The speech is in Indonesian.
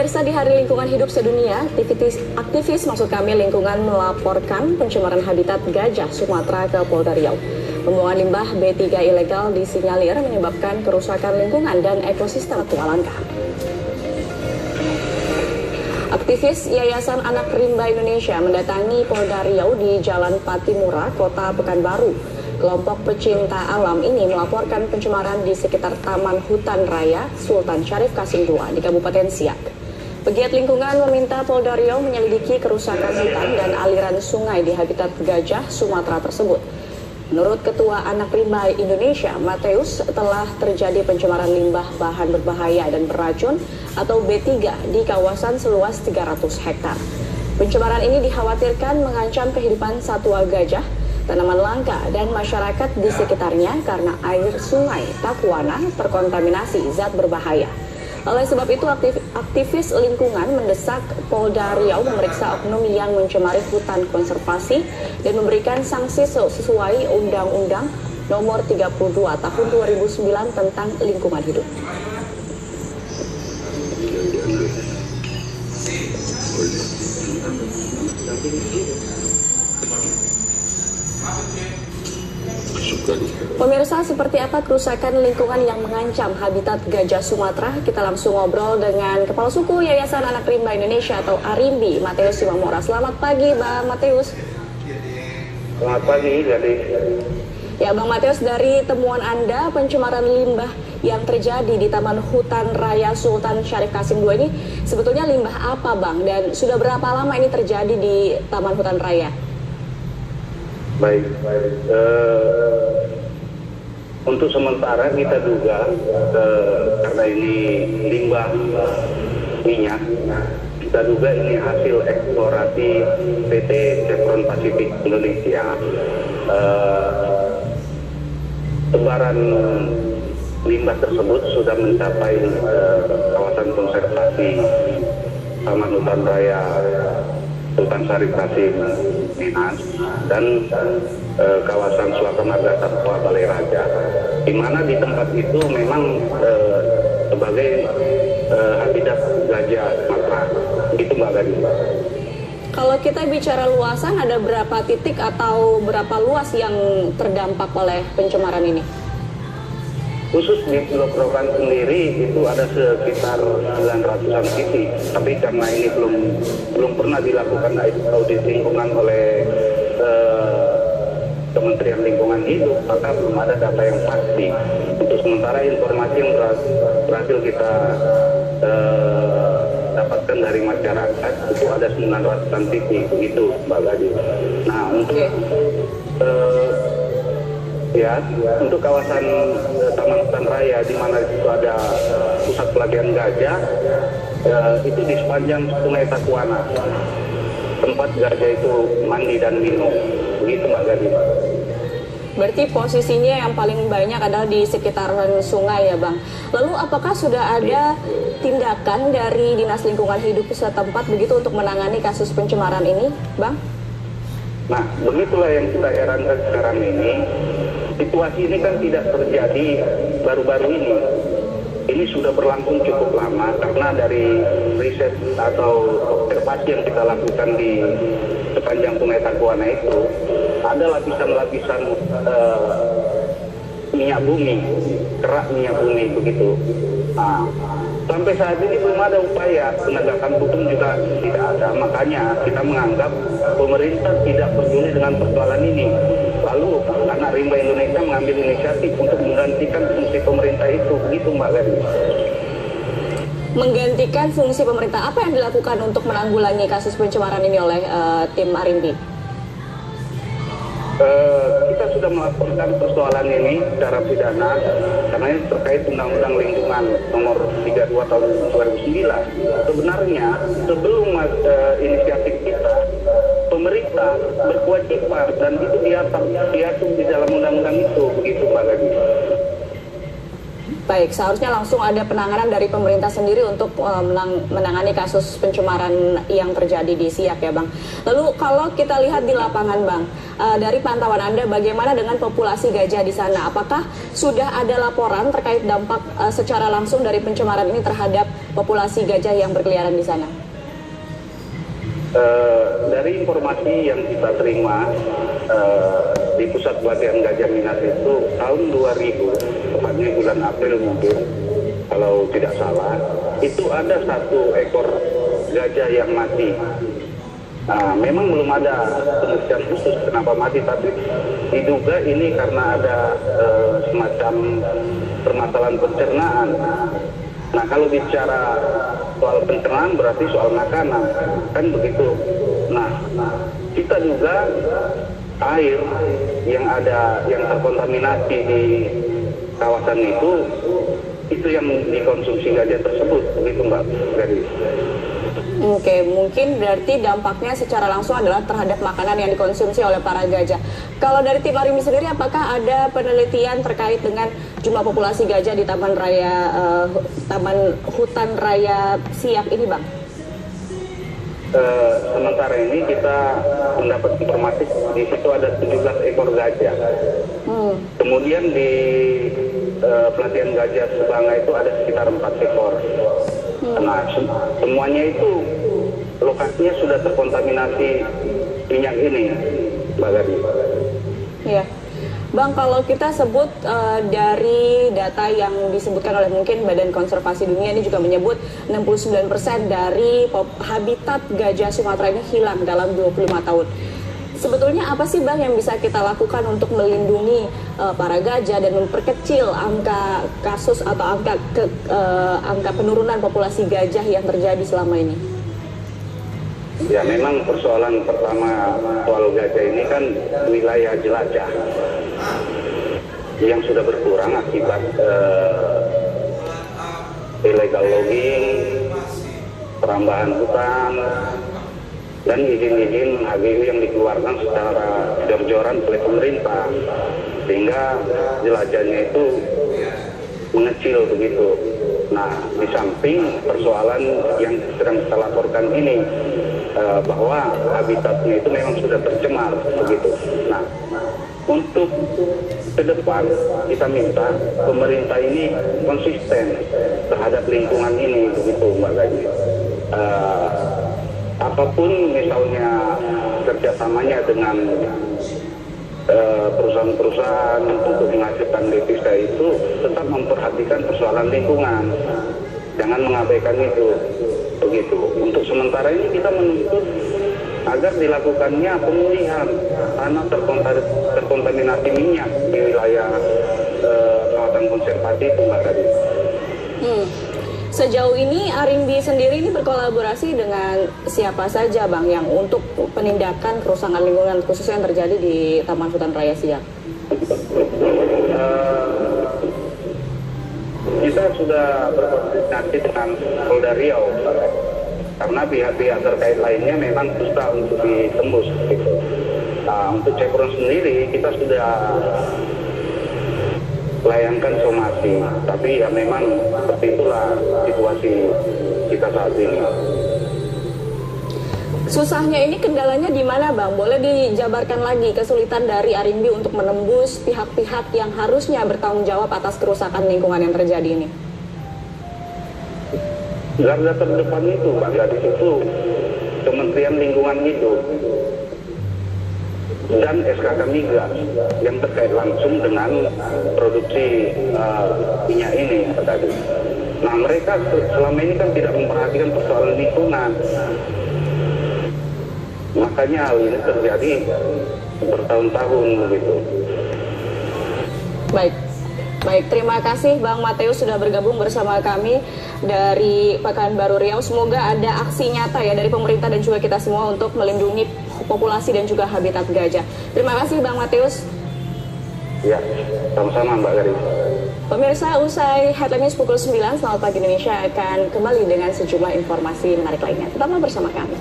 Pemirsa, di Hari Lingkungan Hidup Sedunia, aktivis maksud kami lingkungan melaporkan pencemaran habitat gajah Sumatera ke Polda Riau. Pembuangan limbah B3 ilegal disinyalir menyebabkan kerusakan lingkungan dan ekosistem Tua Langka. Aktivis Yayasan Anak Rimba Indonesia mendatangi Polda Riau di Jalan Patimura, Kota Pekanbaru. Kelompok pecinta alam ini melaporkan pencemaran di sekitar Taman Hutan Raya Sultan Syarif Qasim II di Kabupaten Siak. Pegiat lingkungan meminta Polda Riau menyelidiki kerusakan hutan dan aliran sungai di habitat gajah Sumatera tersebut. Menurut Ketua Anak Rimba Indonesia, Mateus, telah terjadi pencemaran limbah bahan berbahaya dan beracun atau B3 di kawasan seluas 300 hektar. Pencemaran ini dikhawatirkan mengancam kehidupan satwa gajah, tanaman langka, dan masyarakat di sekitarnya karena air sungai Takuana terkontaminasi zat berbahaya. Oleh sebab itu, aktivis lingkungan mendesak Polda Riau memeriksa oknum yang mencemari hutan konservasi dan memberikan sanksi sesuai Undang-Undang Nomor 32 Tahun 2009 tentang lingkungan hidup. Pemirsa, seperti apa kerusakan lingkungan yang mengancam habitat gajah Sumatera? Kita langsung ngobrol dengan Kepala Suku Yayasan Anak Rimba Indonesia atau ARIMBI, Mateus Simamora. Selamat pagi, Bang Mateus. Selamat pagi, Gadis. Ya, Bang Mateus, dari temuan Anda, pencemaran limbah yang terjadi di Taman Hutan Raya Sultan Syarif Qasim II ini sebetulnya limbah apa, Bang? Dan sudah berapa lama ini terjadi di Taman Hutan Raya? Baik. Untuk sementara kita duga karena ini limbah minyak, kita duga ini hasil eksplorasi PT Chevron Pacific Indonesia. Tebaran limbah tersebut sudah mencapai kawasan konservasi Taman Hutan Raya Sultan Syarif Qasim Minas dan kawasan Suaka Marga Satwa Balai Raja, di mana di tempat itu memang sebagai habitat gajah Sumatera. Itu Mbak Gadi. Kalau kita bicara luasan, ada berapa titik atau berapa luas yang terdampak oleh pencemaran ini? Khusus di Blok Rokan sendiri itu ada sekitar 900-an titik, tapi karena ini belum pernah dilakukan audit lingkungan oleh Kementerian Lingkungan Hidup, maka belum ada data yang pasti. Untuk sementara informasi yang berhasil kita dapatkan dari masyarakat itu ada 900-an titik, begitu Mbak Gadi. Nah, untuk kawasan Taman Hutan Raya di mana itu ada pusat pelatihan gajah, itu di sepanjang Sungai Takuana, tempat gajah itu mandi dan minum, begitu Mbak Gadi. Berarti posisinya yang paling banyak adalah di sekitaran sungai ya, Bang. Lalu apakah sudah ada tindakan dari Dinas Lingkungan Hidup setempat begitu untuk menangani kasus pencemaran ini, Bang? Nah, begitulah yang kita herankan sekarang ini. Situasi ini kan tidak terjadi baru-baru ini. Ini sudah berlangsung cukup lama karena dari riset atau observasi yang kita lakukan di sepanjang Sungai Takuana itu ada lapisan-lapisan minyak bumi, kerak minyak bumi begitu. Nah, sampai saat ini belum ada upaya penegakan hukum juga tidak ada. Makanya kita menganggap pemerintah tidak peduli dengan persoalan ini. Lalu Anak Rimba Indonesia mengambil inisiatif untuk menggantikan fungsi pemerintah itu, begitu Mbak Gadi. Menggantikan fungsi pemerintah, apa yang dilakukan untuk menanggulangi kasus pencemaran ini oleh tim ARIMBI? Kita sudah melaporkan persoalan ini secara pidana karena ini terkait Undang-Undang Lingkungan Nomor 32 Tahun 2009. Sebenarnya sebelum inisiatif kita, pemerintah berkewajiban dan itu diatur di dalam undang-undang itu, begitu Mbak Gadi. Baik, seharusnya langsung ada penanganan dari pemerintah sendiri untuk menangani kasus pencemaran yang terjadi di Siak ya Bang. Lalu kalau kita lihat di lapangan Bang, dari pantauan Anda bagaimana dengan populasi gajah di sana? Apakah sudah ada laporan terkait dampak secara langsung dari pencemaran ini terhadap populasi gajah yang berkeliaran di sana? Dari informasi yang kita terima di Pusat Pelatihan Gajah Minat itu tahun 2000, tepatnya bulan April mungkin, kalau tidak salah, itu ada 1 ekor gajah yang mati. Memang belum ada penelitian khusus kenapa mati, tapi diduga ini karena ada semacam permasalahan pencernaan. Nah, kalau bicara soal pencernaan berarti soal makanan, kan begitu. Nah, kita juga air yang terkontaminasi di kawasan itu yang dikonsumsi gajah tersebut, begitu Mbak Gadis. Oke, mungkin berarti dampaknya secara langsung adalah terhadap makanan yang dikonsumsi oleh para gajah. Kalau dari tim Arimbi sendiri, apakah ada penelitian terkait dengan jumlah populasi gajah di Taman Hutan Raya Siak ini, Bang? Sementara ini kita mendapat informasi di situ ada 17 ekor gajah. Kemudian di pelatihan gajah Sebanga itu ada sekitar 4 ekor. Nah, semuanya itu lokasinya sudah terkontaminasi minyak ini, Mbak Gadi. Iya. Bang, kalau kita sebut dari data yang disebutkan oleh mungkin Badan Konservasi Dunia ini juga menyebut 69% dari habitat gajah Sumatera ini hilang dalam 25 tahun. Sebetulnya apa sih Bang yang bisa kita lakukan untuk melindungi para gajah dan memperkecil angka kasus atau angka penurunan populasi gajah yang terjadi selama ini? Ya, memang persoalan pertama soal gajah ini kan wilayah jelajah yang sudah berkurang akibat illegal logging, perambahan hutan, dan izin-izin HGU yang dikeluarkan secara jor-joran oleh pemerintah, sehingga jelajahnya itu mengecil begitu. Nah, di samping persoalan yang sedang kita laporkan ini, bahwa habitatnya itu memang sudah tercemar begitu. Nah, untuk ke depan kita minta pemerintah ini konsisten terhadap lingkungan ini begitu, Mbak Gaji. Apapun misalnya kerjasamanya dengan perusahaan-perusahaan untuk menghasilkan devisa itu tetap memperhatikan persoalan lingkungan, jangan mengabaikan itu begitu. Untuk sementara ini kita menuntut agar dilakukannya pemulihan tanah terkontaminasi minyak di wilayah kawasan konservasi itu, Mbak Tadi. Sejauh ini Arimbi sendiri ini berkolaborasi dengan siapa saja Bang yang untuk penindakan kerusakan lingkungan khususnya yang terjadi di Taman Hutan Raya Siak? Kita sudah berkoordinasi dengan Polda Riau karena pihak-pihak terkait lainnya memang susah untuk ditembus gitu. Nah, untuk Chevron sendiri kita sudah layangkan somasi, tapi ya memang seperti itulah situasi kita saat ini. Susahnya ini kendalanya di mana Bang? Boleh dijabarkan lagi kesulitan dari Arimbi untuk menembus pihak-pihak yang harusnya bertanggung jawab atas kerusakan lingkungan yang terjadi ini? Garda terdepan itu, Pak Gadis, itu Kementerian Lingkungan Hidup dan SKK Migas yang terkait langsung dengan produksi minyak ini, Pak Gadis. Nah, mereka selama ini kan tidak memperhatikan persoalan lingkungan. Makanya hal ini terjadi bertahun-tahun begitu. Baik, terima kasih Bang Mateus sudah bergabung bersama kami dari Pekanbaru Riau. Semoga ada aksi nyata ya dari pemerintah dan juga kita semua untuk melindungi populasi dan juga habitat gajah. Terima kasih Bang Mateus. Ya, sama-sama Mbak Garis. Pemirsa, usai Headline News pukul 9, Selamat Pagi Indonesia akan kembali dengan sejumlah informasi menarik lainnya. Tetaplah bersama kami.